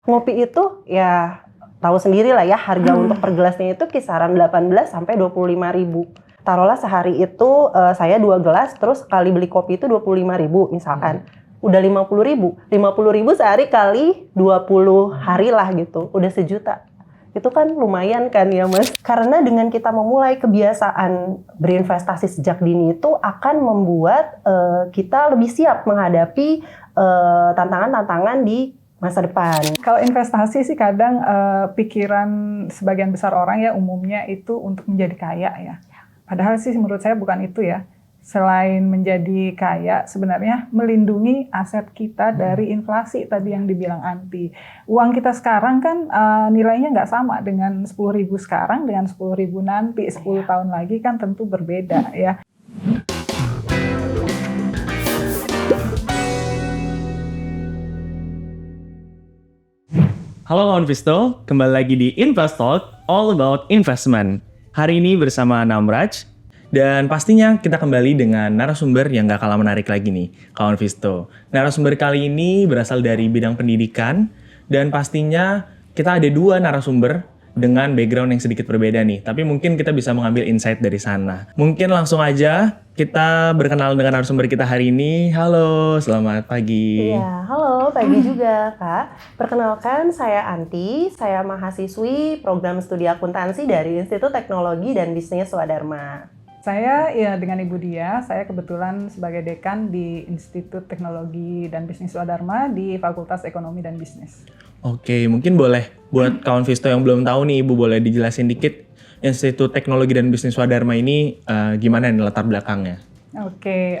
Ngopi itu ya tahu sendiri lah ya, harga untuk per gelasnya itu kisaran 18 sampai 25.000. Taruhlah sehari itu saya 2 gelas, terus kali beli kopi itu 25.000 misalkan. Udah 50.000. 50.000 sehari kali 20 hari lah gitu, udah sejuta. Itu kan lumayan kan ya Mas. Karena dengan kita memulai kebiasaan berinvestasi sejak dini itu akan membuat kita lebih siap menghadapi tantangan-tantangan di masa depan. Kalau investasi sih kadang pikiran sebagian besar orang ya umumnya itu untuk menjadi kaya ya. Padahal sih menurut saya bukan itu ya. Selain menjadi kaya, sebenarnya melindungi aset kita dari inflasi tadi yang dibilang Anti. Uang kita sekarang kan nilainya nggak sama dengan 10.000 sekarang dengan 10.000 nanti. 10 tahun lagi kan tentu berbeda ya. Halo kawan Visto, kembali lagi di Invest Talk, all about investment. Hari ini bersama Namraj, dan pastinya kita kembali dengan narasumber yang gak kalah menarik lagi nih, kawan Visto. Narasumber kali ini berasal dari bidang pendidikan, dan pastinya kita ada 2 narasumber dengan background yang sedikit berbeda nih. Tapi mungkin kita bisa mengambil insight dari sana. Mungkin langsung aja kita berkenalan dengan narasumber kita hari ini. Halo, selamat pagi. Iya, halo, pagi juga Kak. Perkenalkan, saya Anti, saya mahasiswi program studi akuntansi dari Institut Teknologi dan Bisnis Swadharma. Saya ya dengan Ibu Dia, saya kebetulan sebagai dekan di Institut Teknologi dan Bisnis Swadharma di Fakultas Ekonomi dan Bisnis. Oke, mungkin boleh buat kawan Visto yang belum tahu nih, Ibu boleh dijelasin dikit Institut Teknologi dan Bisnis Swadharma ini gimana nih latar belakangnya? Oke,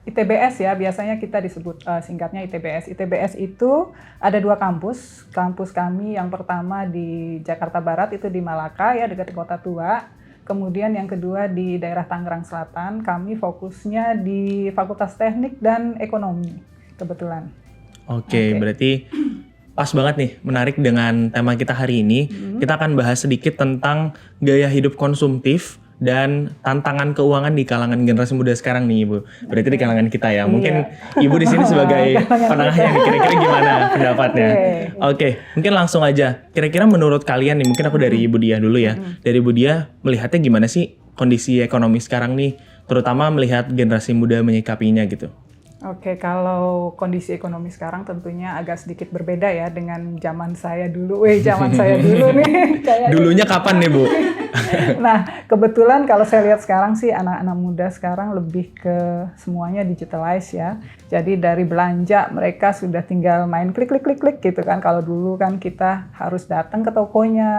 ITBS ya, biasanya kita disebut singkatnya ITBS. ITBS itu ada 2 kampus. Kampus kami yang pertama di Jakarta Barat, itu di Malaka ya, dekat Kota Tua. Kemudian yang kedua di daerah Tangerang Selatan, kami fokusnya di Fakultas Teknik dan Ekonomi, kebetulan. Oke. Berarti pas banget nih, menarik dengan tema kita hari ini. Kita akan bahas sedikit tentang gaya hidup konsumtif dan tantangan keuangan di kalangan generasi muda sekarang nih Ibu. Berarti di kalangan kita ya. Mungkin Ibu di sini sebagai penengahnya nih, kira-kira gimana pendapatnya? Oke, mungkin langsung aja. Kira-kira menurut kalian nih, mungkin aku dari Ibu Dia dulu ya. Dari Ibu Dia, melihatnya gimana sih kondisi ekonomi sekarang nih, terutama melihat generasi muda menyikapinya gitu? Oke, kalau kondisi ekonomi sekarang tentunya agak sedikit berbeda ya dengan zaman saya dulu. Zaman saya dulu nih. Dulunya kapan nih Bu? Nah, kebetulan kalau saya lihat sekarang sih anak-anak muda sekarang lebih ke semuanya digitalize ya. Jadi dari belanja mereka sudah tinggal main klik gitu kan. Kalau dulu kan kita harus datang ke tokonya,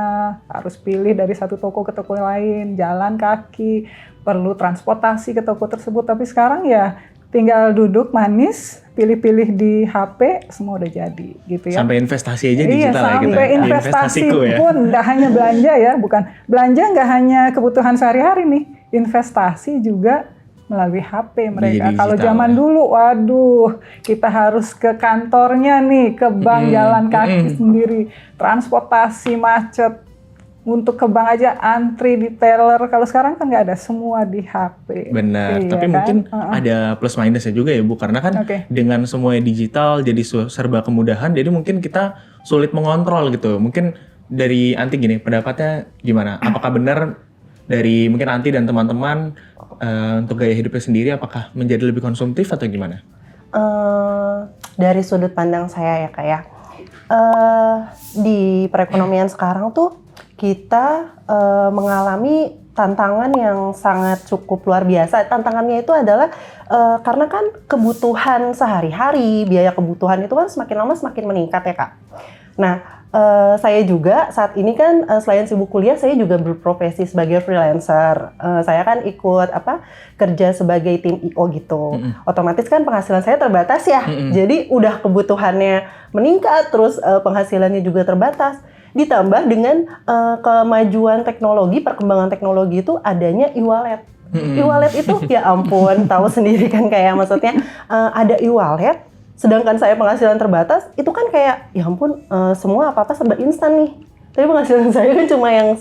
harus pilih dari satu toko ke toko lain, jalan kaki, perlu transportasi ke toko tersebut. Tapi sekarang ya tinggal duduk manis, pilih-pilih di HP, semua udah jadi gitu ya. Sampai investasi aja digital ya kita. Sampai investasi pun nggak hanya belanja ya, bukan belanja nggak hanya kebutuhan sehari-hari nih, investasi juga melalui HP mereka. Kalau zaman dulu, waduh, kita harus ke kantornya nih, ke bank jalan kaki sendiri, transportasi macet. Untuk ke bank aja antri di teller. Kalau sekarang kan nggak ada, semua di HP. Benar, iya, tapi kan? mungkin ada plus minusnya juga ya Bu, karena kan dengan semuanya digital jadi serba kemudahan, jadi mungkin kita sulit mengontrol gitu. Mungkin dari Anti gini, pendapatnya gimana? Apakah benar dari mungkin Anti dan teman-teman untuk gaya hidupnya sendiri, apakah menjadi lebih konsumtif atau gimana? Dari sudut pandang saya ya Kak ya, di perekonomian sekarang tuh kita mengalami tantangan yang sangat cukup luar biasa. Tantangannya itu adalah karena kan kebutuhan sehari-hari, biaya kebutuhan itu kan semakin lama semakin meningkat ya Kak. Nah, saya juga saat ini kan selain sibuk kuliah, saya juga berprofesi sebagai freelancer. Saya kan ikut kerja sebagai tim I.O gitu. Otomatis kan penghasilan saya terbatas ya. Jadi udah kebutuhannya meningkat, terus penghasilannya juga terbatas. Ditambah dengan kemajuan teknologi, perkembangan teknologi itu adanya e-wallet. E-wallet itu ya ampun, tahu sendiri kan kayak maksudnya ada e-wallet, sedangkan saya penghasilan terbatas, itu kan kayak ya ampun semua apa-apa serba instan nih. Tapi penghasilan saya kan cuma yang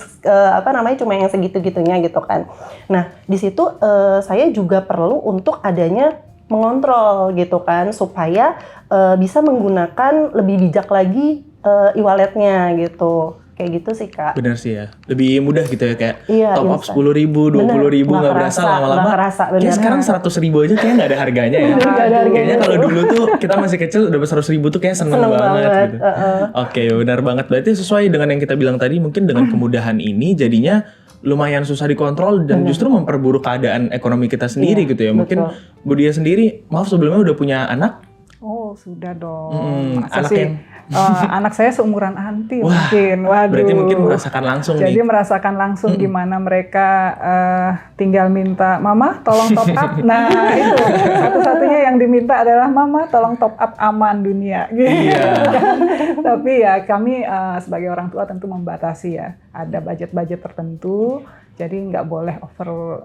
cuma yang segitu-gitunya gitu kan. Nah, di situ saya juga perlu untuk adanya mengontrol gitu kan supaya bisa menggunakan lebih bijak lagi e-walletnya gitu. Kayak gitu sih Kak. Bener sih ya, lebih mudah gitu ya, kayak Iya, top up instan. 10.000, 20.000 Bener, nggak berasa lama-lama. nggak kerasa, bener. Kayak sekarang 100.000 aja kayak nggak ada harganya ya. Nggak ada harganya Kayaknya kalau tuh. dulu tuh kita masih kecil dapat 100.000 tuh kayak seneng Seneng banget banget, gitu. Oke, benar banget. Berarti sesuai dengan yang kita bilang tadi, mungkin dengan kemudahan ini jadinya lumayan susah dikontrol dan justru memperburuk keadaan ekonomi kita sendiri Iya, gitu ya. Mungkin betul. Bu Dia sendiri, maaf sebelumnya udah punya anak? Oh sudah dong. Masa anak sih? yang- Anak saya seumuran Anti Wah, mungkin. Waduh. berarti mungkin merasakan langsung Jadi nih. merasakan langsung gimana mereka tinggal minta, Mama tolong top up. Nah itu satu-satunya yang diminta adalah Mama tolong top up aman dunia. Gitu. Iya. Tapi ya kami sebagai orang tua tentu membatasi ya. Ada budget-budget tertentu. Jadi nggak boleh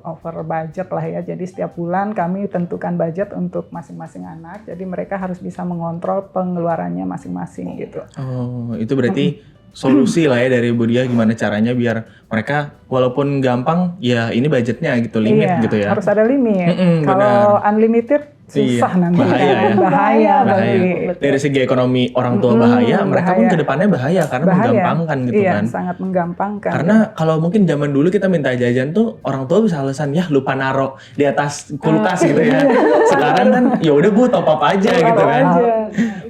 over budget lah ya. Jadi setiap bulan kami tentukan budget untuk masing-masing anak. Jadi mereka harus bisa mengontrol pengeluarannya masing-masing gitu. Oh, itu berarti solusi lah ya dari Bu Dia, gimana caranya biar mereka walaupun gampang ya ini budgetnya gitu, limit Iya, gitu ya. harus ada limit. Kalau unlimited susah Iya, nanti. bahaya ya. Bahaya. Bahaya. Dari segi ekonomi orang tua bahaya, mereka pun bahaya. kedepannya bahaya karena Bahaya. menggampangkan gitu Iya, kan. sangat menggampangkan. Karena kalau mungkin zaman dulu kita minta jajan tuh orang tua bisa alasan ya lupa naro di atas kulkas gitu ya. Sekarang kan ya udah Bu top up aja gitu kan. aja.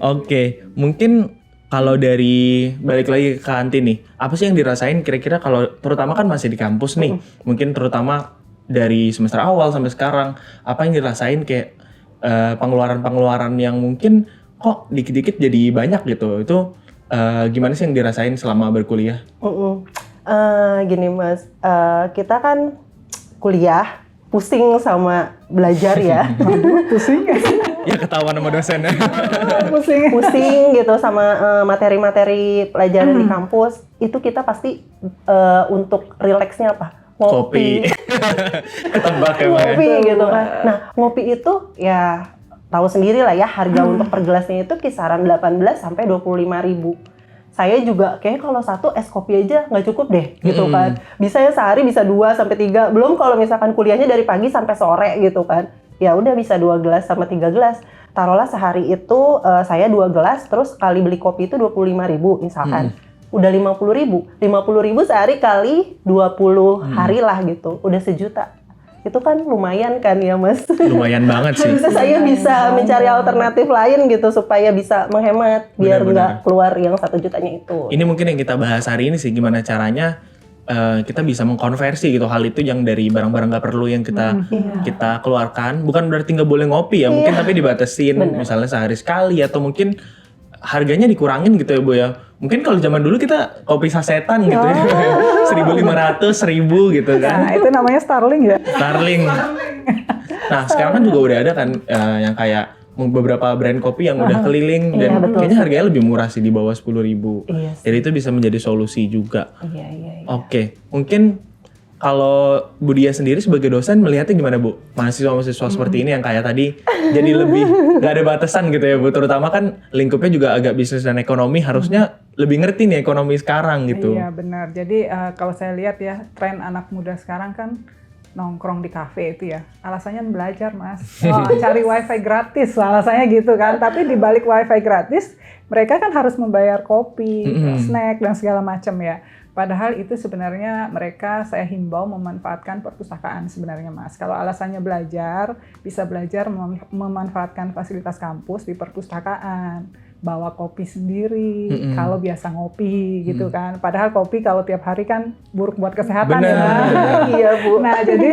Oke, mungkin kalau dari balik lagi ke Anti nih, apa sih yang dirasain kira-kira kalau terutama kan masih di kampus nih, mungkin terutama dari semester awal sampai sekarang, apa yang dirasain kayak pengeluaran-pengeluaran yang mungkin kok dikit-dikit jadi banyak gitu, itu gimana sih yang dirasain selama berkuliah? Gini Mas, kita kan kuliah pusing sama belajar ya. Pusing ya. Ya ketahuan sama dosennya. Pusing. Pusing gitu sama materi-materi pelajaran di kampus. Itu kita pasti untuk rileksnya apa? Kopi. Ketebak emang ya. Ngopi gitu kan. Nah, ngopi itu ya tahu sendiri lah ya, harga untuk per gelasnya itu kisaran 18 sampai 25.000. Saya juga kayak kalau satu es kopi aja nggak cukup deh gitu kan. Bisa ya sehari bisa 2 sampai 3. Belum kalau misalkan kuliahnya dari pagi sampai sore gitu kan. Ya udah bisa 2 gelas sama 3 gelas. Taruhlah sehari itu saya 2 gelas, terus kali beli kopi itu 25.000 misalkan. Udah 50.000. 50.000 sehari kali 20 hari lah gitu. Udah 1 juta. Itu kan lumayan kan ya Mas. Lumayan banget sih. Harusnya saya bisa mencari alternatif lain gitu supaya bisa menghemat biar nggak keluar yang 1 jutanya itu. Ini mungkin yang kita bahas hari ini sih, gimana caranya kita bisa mengkonversi gitu hal itu yang dari barang-barang nggak perlu yang kita keluarkan. Bukan berarti nggak boleh ngopi ya, mungkin tapi dibatasin, misalnya sehari sekali atau mungkin harganya dikurangin gitu ya Bu ya. Mungkin kalau zaman dulu kita kopi sasetan gitu ya. 1.500, 1.000 gitu kan. Nah, itu namanya Starling ya. Starling. Nah, sekarang kan juga udah ada kan yang kayak beberapa brand kopi yang udah keliling dan betul. kayaknya harganya lebih murah sih, di bawah 10.000. Iya sih. Jadi itu bisa menjadi solusi juga. Iya. Oke, mungkin kalau Bu Dia sendiri sebagai dosen melihatnya gimana Bu? Mahasiswa-mahasiswa seperti ini yang kayak tadi jadi lebih gak ada batasan gitu ya Bu. Terutama kan lingkupnya juga agak bisnis dan ekonomi, harusnya lebih ngerti nih ekonomi sekarang gitu. Iya benar. Jadi kalau saya lihat ya tren anak muda sekarang kan nongkrong di kafe itu ya. Alasannya belajar Mas. Cari wifi gratis alasannya gitu kan. Tapi di balik wifi gratis mereka kan harus membayar kopi, snack dan segala macam ya. Padahal itu sebenarnya mereka saya himbau memanfaatkan perpustakaan sebenarnya Mas. Kalau alasannya belajar, bisa belajar memanfaatkan fasilitas kampus di perpustakaan. Bawa kopi sendiri, kalau biasa ngopi gitu kan. Padahal kopi kalau tiap hari kan buruk buat kesehatan ya. Iya Bu. Nah jadi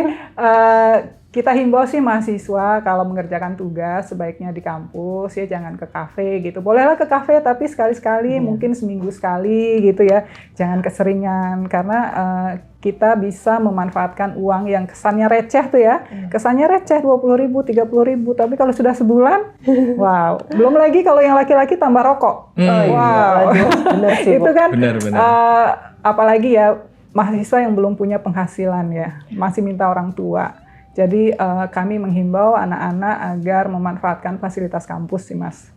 kita himbau sih mahasiswa kalau mengerjakan tugas sebaiknya di kampus ya, jangan ke kafe gitu. Bolehlah ke kafe tapi sekali-sekali, mungkin seminggu sekali gitu ya. Jangan keseringan karena kita bisa memanfaatkan uang yang kesannya receh tuh ya. Kesannya receh 20.000, 30.000, tapi kalau sudah sebulan, wow. Belum lagi kalau yang laki-laki tambah rokok. Wow. Bener sih Bu. Itu kan Benar. apalagi ya mahasiswa yang belum punya penghasilan ya, masih minta orang tua. Jadi kami menghimbau anak-anak agar memanfaatkan fasilitas kampus sih Mas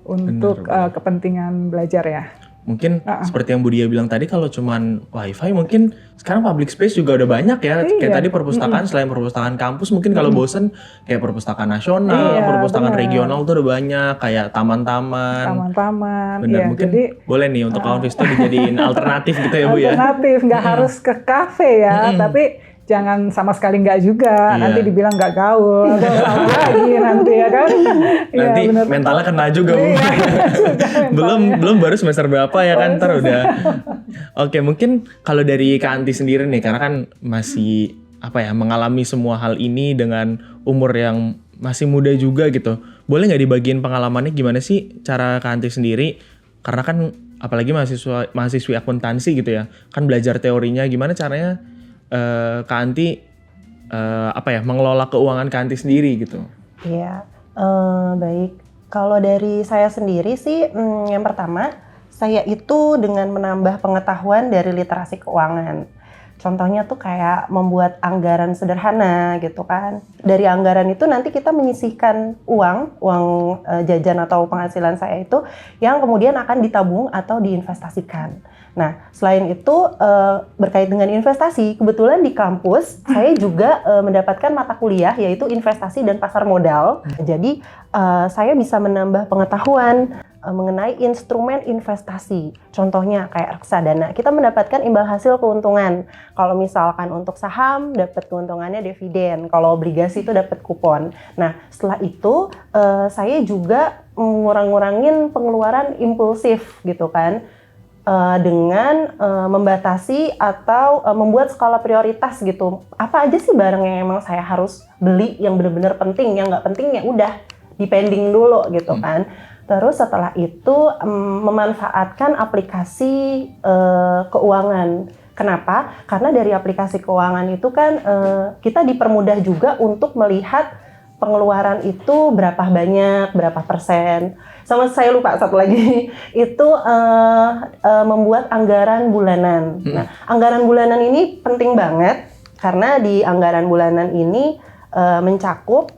untuk kepentingan belajar ya. Mungkin seperti yang Bu Dia bilang tadi, kalau cuman wifi mungkin sekarang public space juga udah banyak ya. Kayak tadi perpustakaan, selain perpustakaan kampus, mungkin kalau bosen kayak perpustakaan nasional, perpustakaan regional tuh udah banyak, kayak taman-taman. Bener, mungkin boleh nih untuk kawan Visto dijadiin alternatif gitu ya Bu ya. Alternatif, nggak harus ke kafe ya, tapi jangan sama sekali nggak juga, nanti dibilang nggak gaul atau apa lagi nanti ya kan. Nanti mentalnya kena juga Bu. belum baru semester berapa ya kan, ntar udah. Oke, mungkin kalau dari Kak Anti sendiri nih, karena kan masih mengalami semua hal ini dengan umur yang masih muda juga gitu. Boleh nggak dibagiin pengalamannya gimana sih cara Kak Anti sendiri? Karena kan apalagi mahasiswi akuntansi gitu ya, kan belajar teorinya, gimana caranya Kak Anti mengelola keuangan Kak Anti sendiri gitu. Iya, baik. Kalau dari saya sendiri sih, yang pertama saya itu dengan menambah pengetahuan dari literasi keuangan. Contohnya tuh kayak membuat anggaran sederhana gitu kan. Dari anggaran itu nanti kita menyisihkan uang jajan atau penghasilan saya itu yang kemudian akan ditabung atau diinvestasikan. Nah, selain itu berkait dengan investasi, kebetulan di kampus saya juga mendapatkan mata kuliah yaitu investasi dan pasar modal. Jadi saya bisa menambah pengetahuan mengenai instrumen investasi. Contohnya kayak reksadana, kita mendapatkan imbal hasil keuntungan. Kalau misalkan untuk saham dapat keuntungannya dividen, kalau obligasi itu dapat kupon. Nah, setelah itu saya juga ngurangin pengeluaran impulsif gitu kan. Dengan membatasi atau membuat skala prioritas gitu. Apa aja sih barang yang emang saya harus beli yang benar-benar penting, yang nggak penting ya udah dipending dulu gitu kan. Terus setelah itu memanfaatkan aplikasi keuangan. Kenapa? Karena dari aplikasi keuangan itu kan kita dipermudah juga untuk melihat pengeluaran itu berapa banyak, berapa persen. Sama saya lupa satu lagi, itu membuat anggaran bulanan. Nah, anggaran bulanan ini penting banget karena di anggaran bulanan ini mencakup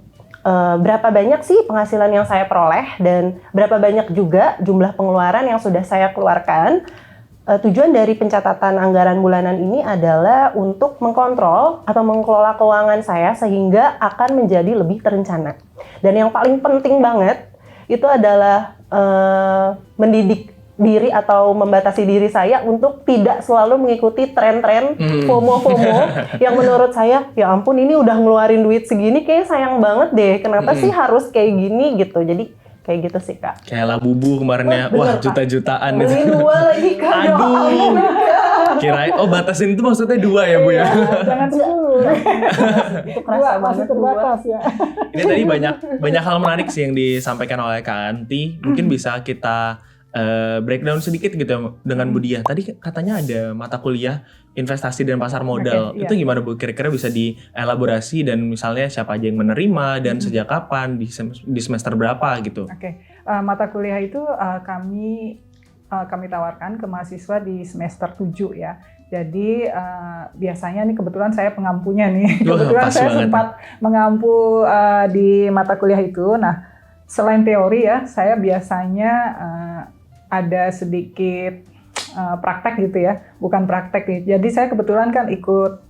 berapa banyak sih penghasilan yang saya peroleh dan berapa banyak juga jumlah pengeluaran yang sudah saya keluarkan. Tujuan dari pencatatan anggaran bulanan ini adalah untuk mengkontrol atau mengelola keuangan saya sehingga akan menjadi lebih terencana. Dan yang paling penting banget itu adalah mendidik diri atau membatasi diri saya untuk tidak selalu mengikuti tren-tren FOMO yang menurut saya, ya ampun ini udah ngeluarin duit segini kayaknya sayang banget deh, kenapa sih harus kayak gini gitu. Jadi kayak gitu sih Kak. Kayak Labubu kemarin ya, wah juta-jutaan. Beli 2 lagi Kak. Aduh. Kirain, batasin itu maksudnya 2 ya Bu ya? Jangan 10. Itu kerasa masih terbatas ya. Ini tadi banyak hal menarik sih yang disampaikan oleh Kak Anti. Mungkin bisa kita breakdown sedikit gitu dengan Bu Dia. Tadi katanya ada mata kuliah investasi dan pasar modal. Itu gimana Bu? Kira-kira bisa dielaborasi dan misalnya siapa aja yang menerima dan sejak kapan, di semester berapa gitu? Mata kuliah itu kami tawarkan ke mahasiswa di semester 7 ya. Jadi biasanya nih kebetulan saya pengampunya nih. Kebetulan saya sempat mengampu di mata kuliah itu. Nah, selain teori ya, saya biasanya ada sedikit praktek gitu ya, bukan praktek nih. Jadi saya kebetulan kan ikut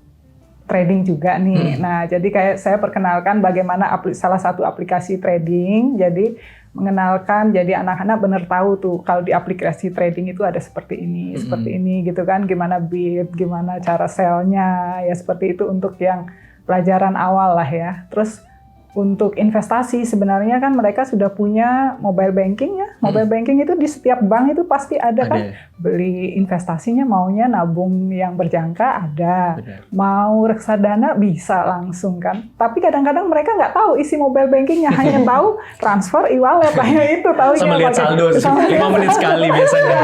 trading juga nih. Nah, jadi kayak saya perkenalkan bagaimana salah satu aplikasi trading. Jadi mengenalkan, jadi anak-anak benar tahu tuh kalau di aplikasi trading itu ada seperti ini gitu kan, gimana bid, gimana cara sell-nya, ya seperti itu untuk yang pelajaran awal lah ya. Terus untuk investasi sebenarnya kan mereka sudah punya mobile banking ya. Mobile banking itu di setiap bank itu pasti ada kan. Beli investasinya maunya nabung yang berjangka ada. Mau reksadana bisa langsung kan. Tapi kadang-kadang mereka nggak tahu isi mobile bankingnya. Hanya tahu transfer e-wallet. Hanya itu tahunya. Sama lihat saldo 5 menit sekali biasanya.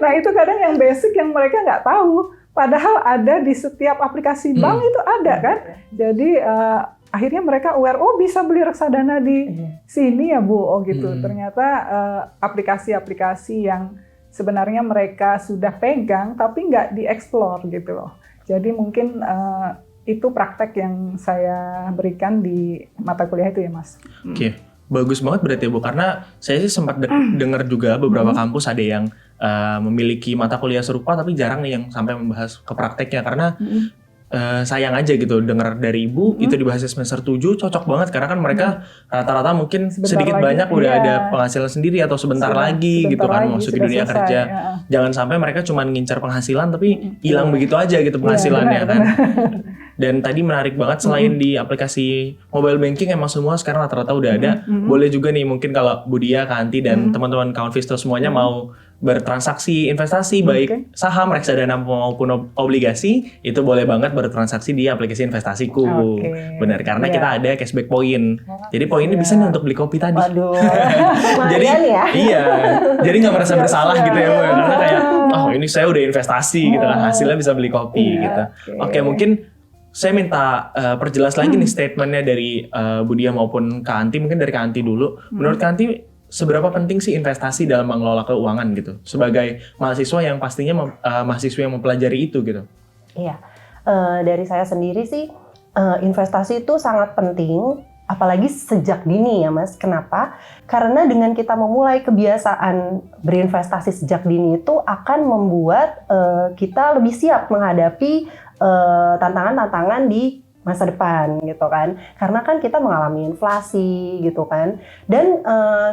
Nah itu kadang yang basic yang mereka nggak tahu. Padahal ada di setiap aplikasi bank itu ada kan. Jadi akhirnya mereka aware, bisa beli reksadana di sini ya Bu, gitu. Ternyata aplikasi-aplikasi yang sebenarnya mereka sudah pegang tapi nggak dieksplor gitu loh. Jadi mungkin itu praktek yang saya berikan di mata kuliah itu ya Mas. Oke. Bagus banget berarti Bu, karena saya sih sempat dengar juga beberapa kampus ada yang memiliki mata kuliah serupa tapi jarang nih yang sampai membahas ke prakteknya, karena sayang aja gitu dengar dari Ibu itu dibahas semester 7 cocok banget, karena kan mereka rata-rata mungkin Sebentar sedikit lagi, banyak udah iya. ada penghasilan sendiri atau sebentar lagi Sebentar gitu kan lagi, masuk di sudah dunia selesai, kerja. ya. Jangan sampai mereka cuma ngincar penghasilan tapi hilang begitu aja gitu penghasilannya Iya, kan. Dan tadi menarik banget, selain di aplikasi mobile banking emang semua sekarang rata-rata udah ada. Boleh juga nih mungkin kalau Budia, Kak Anti dan teman-teman kawan Visto semuanya mau bertransaksi investasi baik saham, reksadana maupun obligasi, itu boleh banget bertransaksi di aplikasi investasiku. Benar, karena kita ada cashback point. Jadi poinnya bisa nih untuk beli kopi tadi. Waduh, Jadi lumayan ya. iya, jadi nggak merasa bersalah gitu ya Bu, ya. Karena kayak ini saya udah investasi gitu kan, hasilnya bisa beli kopi gitu. Oke, mungkin saya minta perjelas lagi nih statementnya dari Budia maupun Kak Anti. Mungkin dari Kak Anti dulu. Menurut Kak Anti, seberapa penting sih investasi dalam mengelola keuangan gitu? Sebagai mahasiswa yang pastinya mahasiswa yang mempelajari itu gitu. Iya, dari saya sendiri sih investasi itu sangat penting, apalagi sejak dini ya Mas. Kenapa? Karena dengan kita memulai kebiasaan berinvestasi sejak dini itu akan membuat kita lebih siap menghadapi tantangan-tantangan di masa depan gitu kan, karena kan kita mengalami inflasi gitu kan. Dan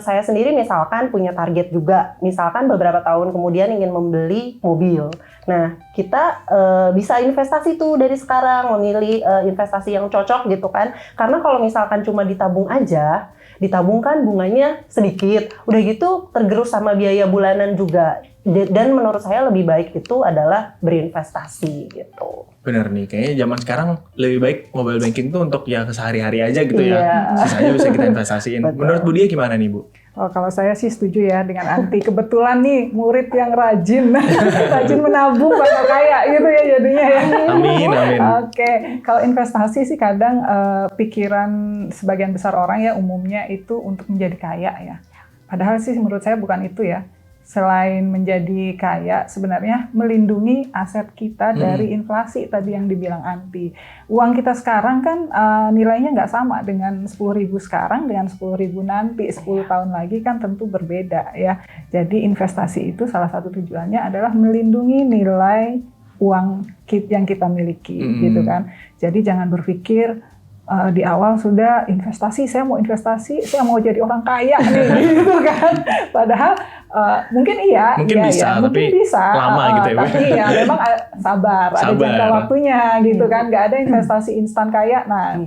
saya sendiri misalkan punya target juga, misalkan beberapa tahun kemudian ingin membeli mobil. Nah kita bisa investasi tuh dari sekarang, memilih investasi yang cocok gitu kan, karena kalau misalkan cuma ditabung aja, ditabung kan bunganya sedikit, udah gitu tergerus sama biaya bulanan juga. Dan menurut saya lebih baik itu adalah berinvestasi gitu. Bener nih, kayaknya zaman sekarang lebih baik mobile banking tuh untuk ya sehari-hari aja gitu ya. Sisanya bisa kita investasiin. Menurut Budia gimana nih Bu? Oh, kalau saya sih setuju ya dengan Anti. Kebetulan nih murid yang rajin, rajin menabung bakal kaya gitu ya jadinya ya. Amin, amin. Oke, kalau investasi sih kadang pikiran sebagian besar orang ya umumnya itu untuk menjadi kaya ya. Padahal sih menurut saya bukan itu ya. Selain menjadi kaya, sebenarnya melindungi aset kita dari inflasi tadi yang dibilang Anti. Uang kita sekarang kan nilainya nggak sama dengan 10.000 sekarang dengan 10.000 nanti. 10 tahun lagi kan tentu berbeda ya. Jadi investasi itu salah satu tujuannya adalah melindungi nilai uang yang kita miliki gitu kan. Jadi jangan berpikir di awal sudah investasi, saya mau investasi, saya mau jadi orang kaya nih gitu kan. Padahal mungkin bisa, tapi lama gitu ya. Tapi ya memang sabar, ada jangka waktunya gitu kan. Nggak ada investasi instan kaya. Nah,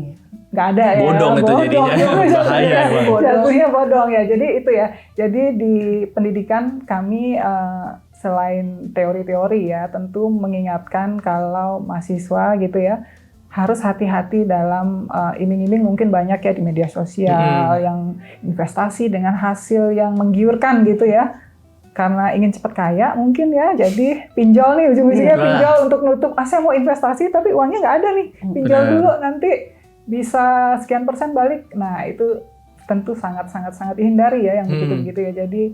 nggak ada ya. Bodong itu jadinya, bahaya. Jatuhnya bodong ya. Jadi itu ya. Jadi di pendidikan kami selain teori-teori ya, tentu mengingatkan kalau mahasiswa gitu ya, harus hati-hati dalam iming-iming mungkin banyak ya di media sosial yang investasi dengan hasil yang menggiurkan gitu ya. Karena ingin cepat kaya mungkin ya, jadi pinjol nih ujung-ujungnya pinjol untuk nutup, saya mau investasi tapi uangnya nggak ada nih, pinjol dulu nanti bisa sekian persen balik. Nah itu tentu sangat dihindari ya yang begitu-begitu ya. Jadi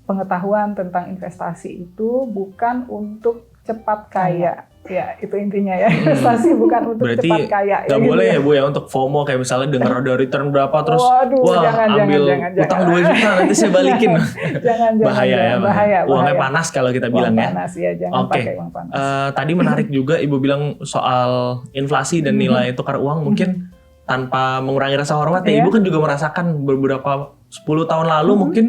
pengetahuan tentang investasi itu bukan untuk cepat kaya. Ya, itu intinya ya. Investasi bukan untuk berarti cepat kaya. Berarti gak boleh ya Bu ya untuk FOMO, kayak misalnya dengar ada return berapa terus ambil utang 2 juta nanti saya balikin. Bahaya. Uangnya panas kalau kita bilang ya. Panas ya, jangan pakai uang panas. Tadi menarik juga Ibu bilang soal inflasi dan nilai tukar uang, mungkin tanpa mengurangi rasa hormat ya, Ibu kan juga merasakan beberapa 10 tahun lalu mungkin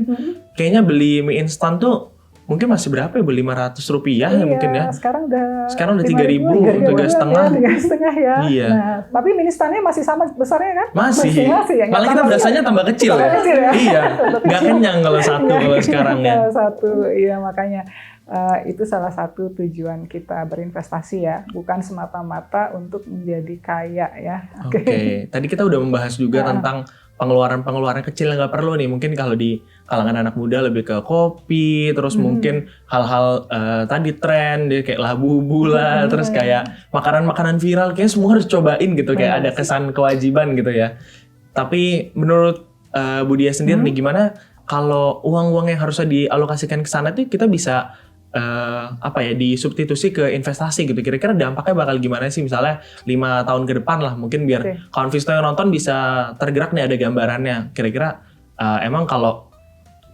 kayaknya beli mie instan tuh mungkin masih berapa ya, beli Rp500 ya mungkin ya. Sekarang udah 3.000, 3,5. 3,5 ya. Iya. Nah, tapi mie instannya masih sama besarnya kan? Masih ya. Malah kita berasanya tambah kecil ya. Iya. Nggak kenyang kalau satu kalau sekarang ya. Iya makanya itu salah satu tujuan kita berinvestasi ya, bukan semata-mata untuk menjadi kaya ya. Oke. Tadi kita udah membahas juga tentang pengeluaran kecil yang nggak perlu nih. Mungkin kalau di kalangan anak muda lebih ke kopi, terus mungkin hal-hal tadi tren, kayak labu lah, terus kayak makanan-makanan viral, kayak semua harus cobain gitu, kayak ada kesan kewajiban gitu ya. Tapi menurut Budia sendiri nih, gimana kalau uang-uang yang harusnya dialokasikan ke sana tuh kita bisa disubstitusi ke investasi gitu. Kira-kira dampaknya bakal gimana sih misalnya 5 tahun ke depan lah, mungkin biar kawan Visto yang nonton bisa tergerak nih, ada gambarannya. Kira-kira emang kalau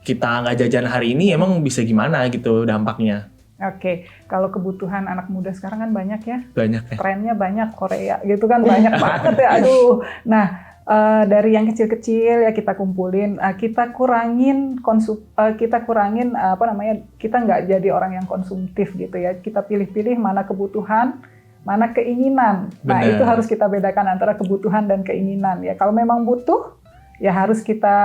kita nggak jajan hari ini emang bisa gimana gitu dampaknya? Oke, kalau kebutuhan anak muda sekarang kan banyak ya. Banyak ya. Trennya banyak, Korea gitu kan banyak banget ya. Aduh. Nah, dari yang kecil-kecil ya kita kumpulin, kita kurangin kita nggak jadi orang yang konsumtif gitu ya. Kita pilih-pilih mana kebutuhan, mana keinginan. Nah, Bener. itu harus kita bedakan antara kebutuhan dan keinginan ya. Kalau memang butuh ya harus kita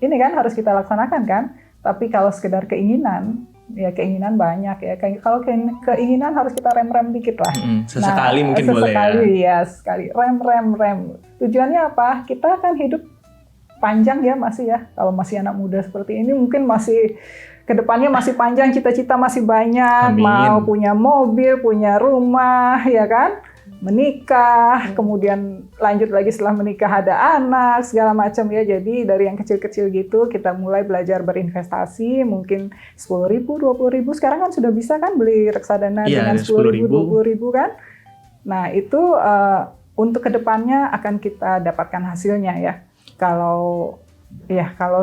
harus kita laksanakan kan. Tapi kalau sekedar keinginan, ya keinginan banyak ya. Kalau keinginan harus kita rem-rem dikit lah. Sesekali mungkin boleh ya. Sesekali ya, sekali. Rem. Tujuannya apa? Kita kan hidup panjang ya masih ya. Kalau masih anak muda seperti ini mungkin masih kedepannya masih panjang, cita-cita masih banyak. Amin. Mau punya mobil, punya rumah, ya kan? Menikah, kemudian lanjut lagi setelah menikah ada anak, segala macam ya. Jadi dari yang kecil-kecil gitu kita mulai belajar berinvestasi, mungkin 10.000, 20.000. Sekarang kan sudah bisa kan beli reksadana dengan 10.000, 20.000 kan. Nah itu untuk kedepannya akan kita dapatkan hasilnya ya. Kalau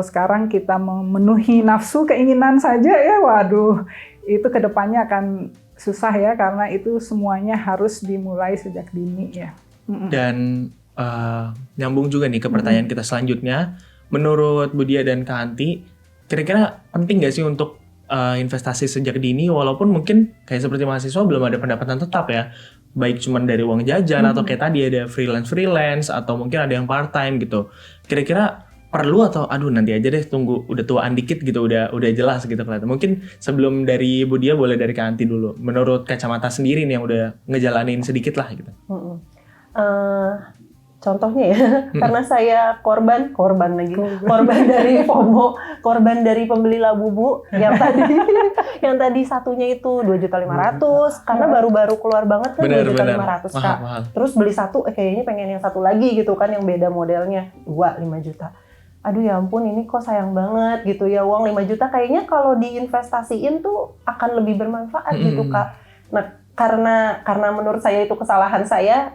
sekarang kita memenuhi nafsu keinginan saja ya, waduh, itu kedepannya akan susah ya, karena itu semuanya harus dimulai sejak dini ya. Dan nyambung juga nih ke pertanyaan kita selanjutnya. Menurut Budia dan Kak Anti, kira-kira penting nggak sih untuk investasi sejak dini, walaupun mungkin kayak seperti mahasiswa belum ada pendapatan tetap ya, baik cuman dari uang jajan atau kayak tadi ada freelance atau mungkin ada yang part time gitu. Kira-kira perlu atau aduh nanti aja deh, tunggu udah tuaan dikit gitu, udah jelas gitu kelihatan. Mungkin sebelum dari Budia boleh dari Kak Anti dulu. Menurut kacamata sendiri nih yang udah ngejalanin sedikit lah gitu. Contohnya ya, karena saya korban dari FOMO, korban dari pembeli Labubu yang tadi satunya itu 2.500.000 karena baru-baru keluar banget kan 2.500.000 Kak. Mahal. Terus beli satu kayaknya pengen yang satu lagi gitu kan, yang beda modelnya 5 juta. Aduh ya ampun, ini kok sayang banget gitu ya, uang 5 juta kayaknya kalau diinvestasiin tuh akan lebih bermanfaat gitu Kak. Nah, karena menurut saya itu kesalahan saya,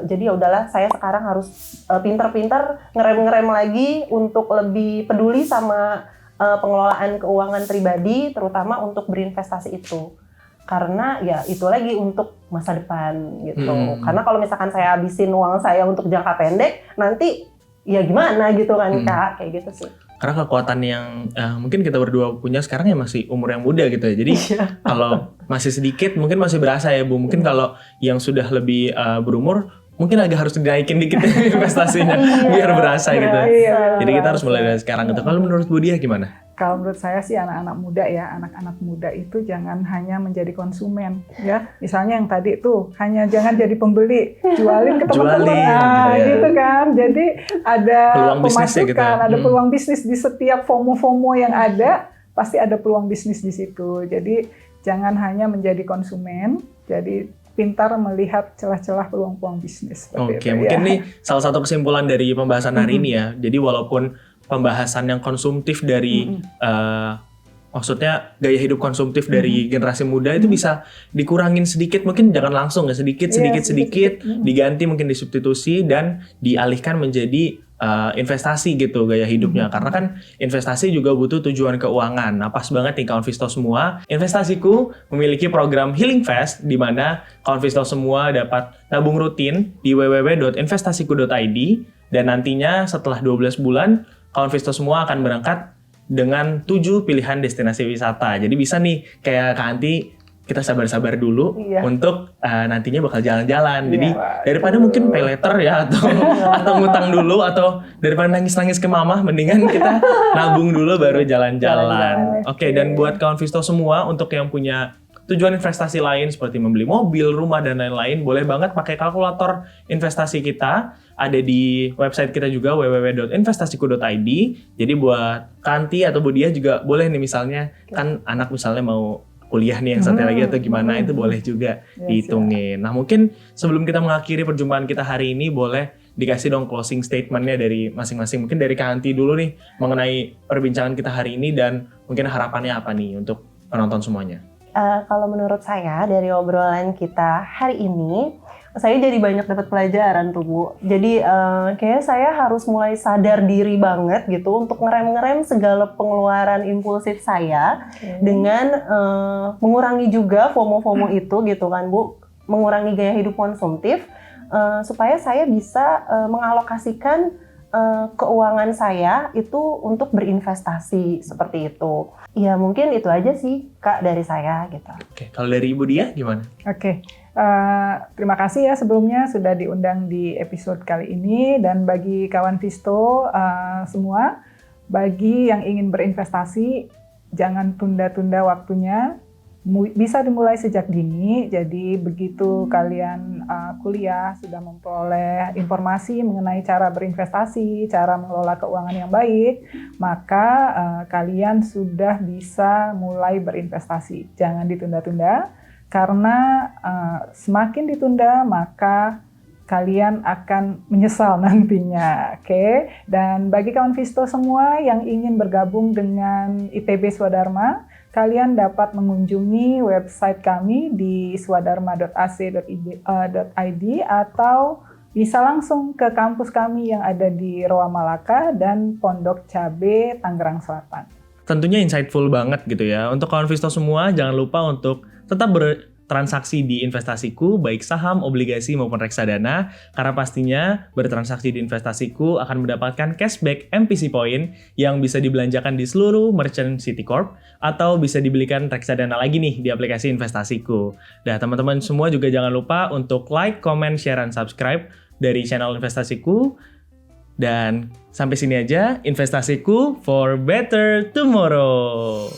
jadi ya udahlah, saya sekarang harus pintar-pintar ngerem lagi untuk lebih peduli sama pengelolaan keuangan pribadi, terutama untuk berinvestasi itu. Karena ya itu lagi untuk masa depan gitu. Karena kalau misalkan saya habisin uang saya untuk jangka pendek, nanti ya gimana gitu kan Kak, kayak gitu sih. Karena kekuatan yang mungkin kita berdua punya sekarang ya masih umur yang muda gitu ya. Jadi kalau masih sedikit mungkin masih berasa ya Bu. Mungkin kalau yang sudah lebih berumur mungkin agak harus dinaikin dikit investasinya biar berasa gitu. Jadi kita harus mulai dari sekarang gitu. Kalau menurut Bu Dia gimana? Kalau menurut saya sih anak-anak muda itu jangan hanya menjadi konsumen ya. Misalnya yang tadi tuh jangan jadi pembeli, jualin ke teman-teman. Gitu kan. Jadi ada peluang pemasukan, gitu. ada peluang bisnis di setiap FOMO yang ada, pasti ada peluang bisnis di situ. Jadi jangan hanya menjadi konsumen, jadi pintar melihat celah-celah peluang-peluang bisnis. Oke, mungkin nih salah satu kesimpulan dari pembahasan hari ini ya. Jadi walaupun pembahasan yang konsumtif dari maksudnya gaya hidup konsumtif dari generasi muda itu bisa dikurangin sedikit, mungkin jangan langsung ya, sedikit diganti, mungkin disubstitusi dan dialihkan menjadi investasi gitu gaya hidupnya. Karena kan investasi juga butuh tujuan keuangan. Nah, pas banget nih kawan Visto semua. Investasiku memiliki program Healing Fast di mana kawan Visto semua dapat nabung rutin di www.investasiku.id, dan nantinya setelah 12 bulan kawan Visto semua akan berangkat dengan 7 pilihan destinasi wisata. Jadi bisa nih kayak Kak Anti, kita sabar-sabar dulu untuk nantinya bakal jalan-jalan. Jadi daripada mungkin pay later ya atau ngutang dulu, atau daripada nangis-nangis ke mama, mendingan kita nabung dulu baru jalan-jalan. Oke, dan buat kawan Visto semua untuk yang punya tujuan investasi lain seperti membeli mobil, rumah, dan lain-lain, boleh banget pakai kalkulator investasi kita. Ada di website kita juga www.investasiku.id. Jadi buat Kanti atau Budia juga boleh nih, misalnya kan anak misalnya mau kuliah nih yang satu lagi atau gimana, itu boleh juga dihitungin. Nah, mungkin sebelum kita mengakhiri perjumpaan kita hari ini, boleh dikasih dong closing statement-nya dari masing-masing. Mungkin dari Kanti dulu nih mengenai perbincangan kita hari ini, dan mungkin harapannya apa nih untuk penonton semuanya? Kalau menurut saya dari obrolan kita hari ini, saya jadi banyak dapat pelajaran tuh Bu. Jadi kayaknya saya harus mulai sadar diri banget gitu untuk ngerem-ngerem segala pengeluaran impulsif saya dengan mengurangi juga FOMO-FOMO itu gitu kan Bu, mengurangi gaya hidup konsumtif supaya saya bisa mengalokasikan keuangan saya itu untuk berinvestasi seperti itu. Ya mungkin itu aja sih Kak dari saya gitu. Oke, kalau dari Ibu Dia gimana? Oke, terima kasih ya sebelumnya sudah diundang di episode kali ini, dan bagi kawan Visto semua, bagi yang ingin berinvestasi jangan tunda-tunda waktunya, bisa dimulai sejak dini. Jadi begitu kalian kuliah sudah memperoleh informasi mengenai cara berinvestasi, cara mengelola keuangan yang baik, maka kalian sudah bisa mulai berinvestasi. Jangan ditunda-tunda, karena semakin ditunda maka kalian akan menyesal nantinya. Oke? Dan bagi kawan Visto semua yang ingin bergabung dengan ITB Swadharma, kalian dapat mengunjungi website kami di swadharma.ac.id atau bisa langsung ke kampus kami yang ada di Roa Malaka dan Pondok Cabe, Tangerang Selatan. Tentunya insightful banget gitu ya. Untuk kawan Visto semua, jangan lupa untuk tetap bertransaksi di investasiku, baik saham, obligasi maupun reksadana, karena pastinya bertransaksi di investasiku akan mendapatkan cashback MPC Point yang bisa dibelanjakan di seluruh merchant Citicorp atau bisa dibelikan reksadana lagi nih di aplikasi investasiku. Nah, teman-teman semua juga jangan lupa untuk like, comment, share, dan subscribe dari channel investasiku. Dan sampai sini aja investasiku for better tomorrow.